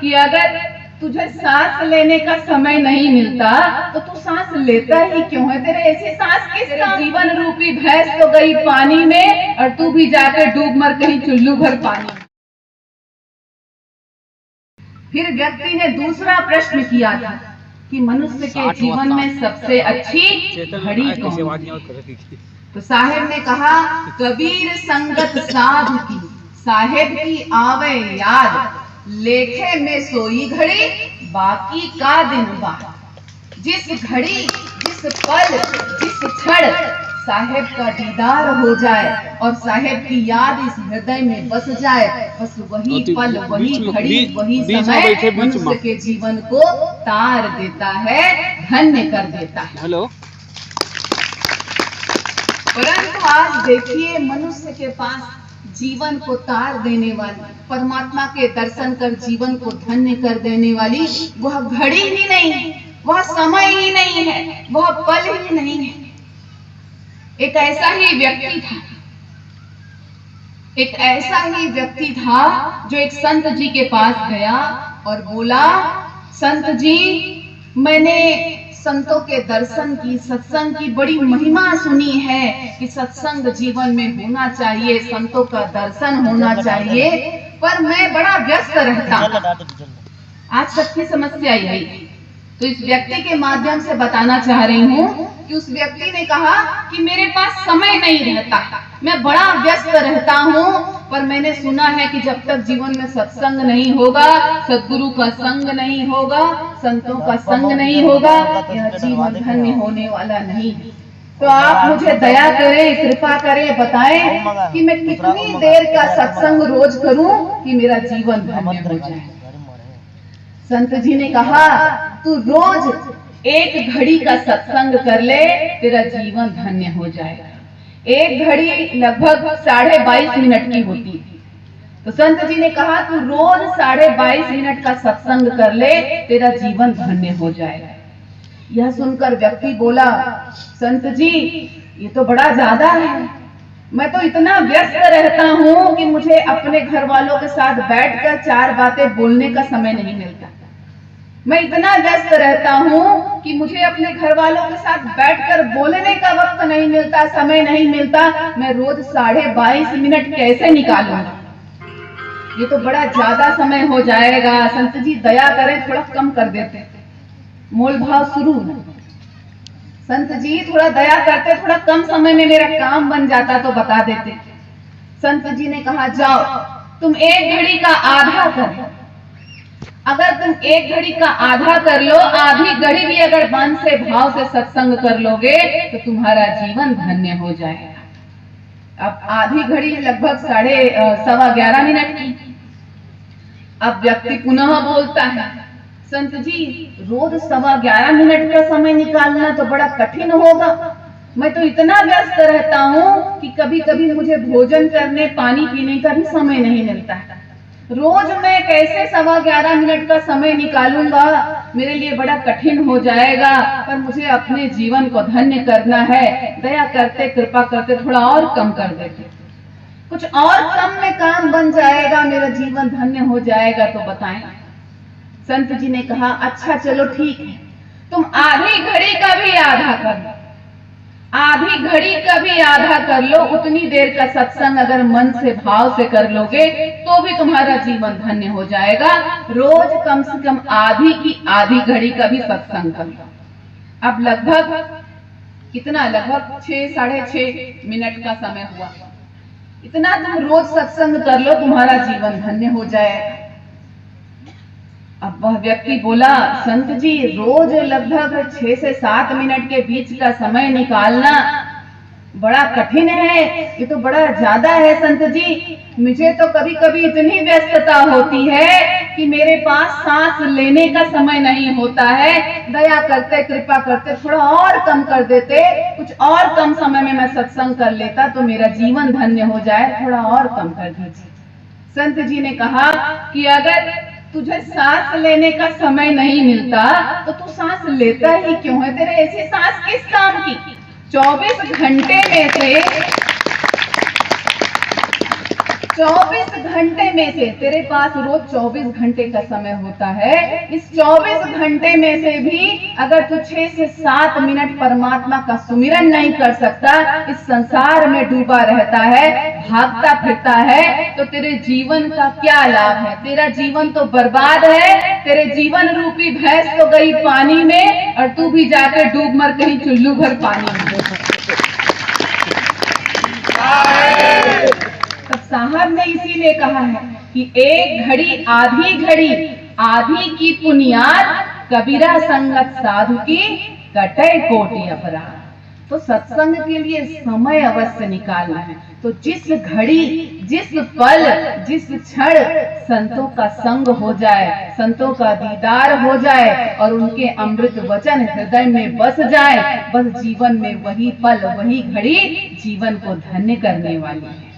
कि अगर तुझे सांस लेने का समय नहीं मिलता तो तू सांस लेता ही क्यों है? तेरे ऐसी सांस किस काम? जीवन रूपी भैंस तो गई पानी में और तू भी जाकर डूब मर कहीं चुल्लू भर पानी में। फिर व्यक्ति ने दूसरा प्रश्न किया था कि मनुष्य के जीवन में सबसे अच्छी घड़ी कौन है? तो साहेब ने कहा, कबीर संगत साध की, साहेब की आवे याद, लेखे में सोई घड़ी, बाकी का दिन बाद। जिस घड़ी, जिस पल, जिस क्षण साहेब का दीदार हो जाए और साहेब की याद इस हृदय में बस जाए, बस वही पल, वही घड़ी, वही समय मनुष्य के जीवन को तार देता है, धन्य कर देता है। हेलो। परंतु आज देखिए, मनुष्य के पास जीवन को तार देने वाली, परमात्मा के दर्शन कर जीवन को धन्य कर देने वाली वह घड़ी ही नहीं है, वह समय ही नहीं है, वह पल ही नहीं है। एक ऐसा ही व्यक्ति था, एक ऐसा ही व्यक्ति था जो एक संत जी के पास गया और बोला, संत जी, मैंने संतों के दर्शन की, सत्संग की बड़ी महिमा सुनी है कि सत्संग जीवन में होना चाहिए, संतों का दर्शन होना चाहिए, पर मैं बड़ा व्यस्त रहता हूं। आज सबकी समस्या यही है। तो इस व्यक्ति के माध्यम से बताना चाह रही हूँ कि उस व्यक्ति ने कहा कि मेरे पास समय नहीं रहता, मैं बड़ा व्यस्त रहता हूँ, पर मैंने सुना है कि जब तक जीवन में सत्संग नहीं होगा, सद्गुरु का संग नहीं होगा, संतों का संग नहीं होगा, यह जीवन धन्य होने वाला नहीं। तो आप मुझे दया करें, कृपा करें, बताएं कि मैं कितनी देर का सत्संग रोज करूं कि मेरा जीवन धन्य हो जाए। संत जी ने कहा, तू रोज एक घड़ी का सत्संग कर ले, तेरा जीवन धन्य हो जाएगा। एक घड़ी लगभग 22.5 मिनट की होती है। तो संत जी ने कहा, तू रोज 22.5 मिनट का सत्संग कर ले, तेरा जीवन धन्य हो जाएगा। यह सुनकर व्यक्ति बोला, संत जी, ये तो बड़ा ज्यादा है, मैं तो इतना व्यस्त रहता हूँ कि मुझे अपने घर वालों के साथ बैठकर 4 बातें बोलने का समय नहीं मिलता। मैं इतना व्यस्त रहता हूँ कि मुझे अपने घर वालों के साथ बैठकर बोलने का वक्त नहीं मिलता, समय नहीं मिलता। मैं रोज 22.5 मिनट कैसे निकालूंगा? ये तो बड़ा ज्यादा समय हो जाएगा। संत जी दया करें, थोड़ा कम कर देते। मोल भाव शुरू है। संत जी थोड़ा दया करते, थोड़ा कम समय में मेरा काम बन जाता तो बता देते। संत जी ने कहा, जाओ तुम 1 घड़ी का आधा कर। अगर तुम 1 घड़ी का आधा कर लो, आधी घड़ी भी अगर मन से भाव से सत्संग कर लोगे तो तुम्हारा जीवन धन्य हो जाएगा। अब आधी घड़ी लगभग 11:15 मिनट की। अब व्यक्ति पुनः बोलता है, संत जी, रोज 11:15 मिनट का समय निकालना तो बड़ा कठिन होगा। मैं तो इतना व्यस्त रहता हूँ कि कभी कभी मुझे भोजन करने, पानी पीने का भी समय नहीं मिलता है। रोज मैं कैसे 11:15 मिनट का समय निकालूंगा? मेरे लिए बड़ा कठिन हो जाएगा, पर मुझे अपने जीवन को धन्य करना है। दया करते, कृपा करते थोड़ा और कम कर देते, कुछ और कम में काम बन जाएगा, मेरा जीवन धन्य हो जाएगा, तो बताएं। संत जी ने कहा, अच्छा चलो ठीक है, तुम आधी घड़ी का भी आधा कर लो, आधी घड़ी का भी आधा कर लो। उतनी देर का सत्संग अगर मन से भाव से कर लोगे तो भी तुम्हारा जीवन धन्य हो जाएगा। रोज कम से कम आधी घड़ी का भी सत्संग कर लो। अब लगभग कितना, लगभग 6-6.5 मिनट का समय हुआ। इतना तुम रोज सत्संग कर लो, तुम्हारा जीवन धन्य हो जाएगा। अब वह व्यक्ति बोला, संत जी, रोज लगभग 6 से 7 मिनट के बीच का समय निकालना बड़ा कठिन है, ये तो बड़ा ज्यादा है संत जी। मुझे तो कभी कभी इतनी व्यस्तता होती है कि मेरे पास सांस लेने का समय नहीं होता है। दया करते, कृपा करते थोड़ा और कम कर देते, कुछ और कम समय में मैं सत्संग कर लेता तो मेरा जीवन धन्य हो जाए, थोड़ा और कम कर दीजिए। संत जी ने कहा कि अगर तुझे सांस लेने का समय नहीं मिलता तो तू सांस लेता ही क्यों है? तेरे ऐसी सांस किस काम की? 24 घंटे में से 24 घंटे में से, तेरे पास रोज 24 घंटे का समय होता है, इस 24 घंटे में से भी अगर तू 6 से 7 मिनट परमात्मा का सुमिरन नहीं कर सकता, इस संसार में डूबा रहता है, भागता फिरता है, तो तेरे जीवन का क्या लाभ है? तेरा जीवन तो बर्बाद है, तेरे जीवन रूपी भैंस तो गई पानी में और तू भी जाकर डूब मर कहीं चुल्लू भर पानी में। तब साहब ने इसीलिए कहा है कि एक घड़ी आधी की पुनियाद, कबीरा संगत साधु की कटे कोटि अपराध। तो सत्संग के लिए समय अवश्य निकालना है। तो जिस घड़ी, जिस पल, जिस क्षण संतों का संग हो जाए, संतों का दीदार हो जाए और उनके अमृत वचन हृदय में बस जाए, बस जीवन में वही पल, वही घड़ी जीवन को धन्य करने वाली है।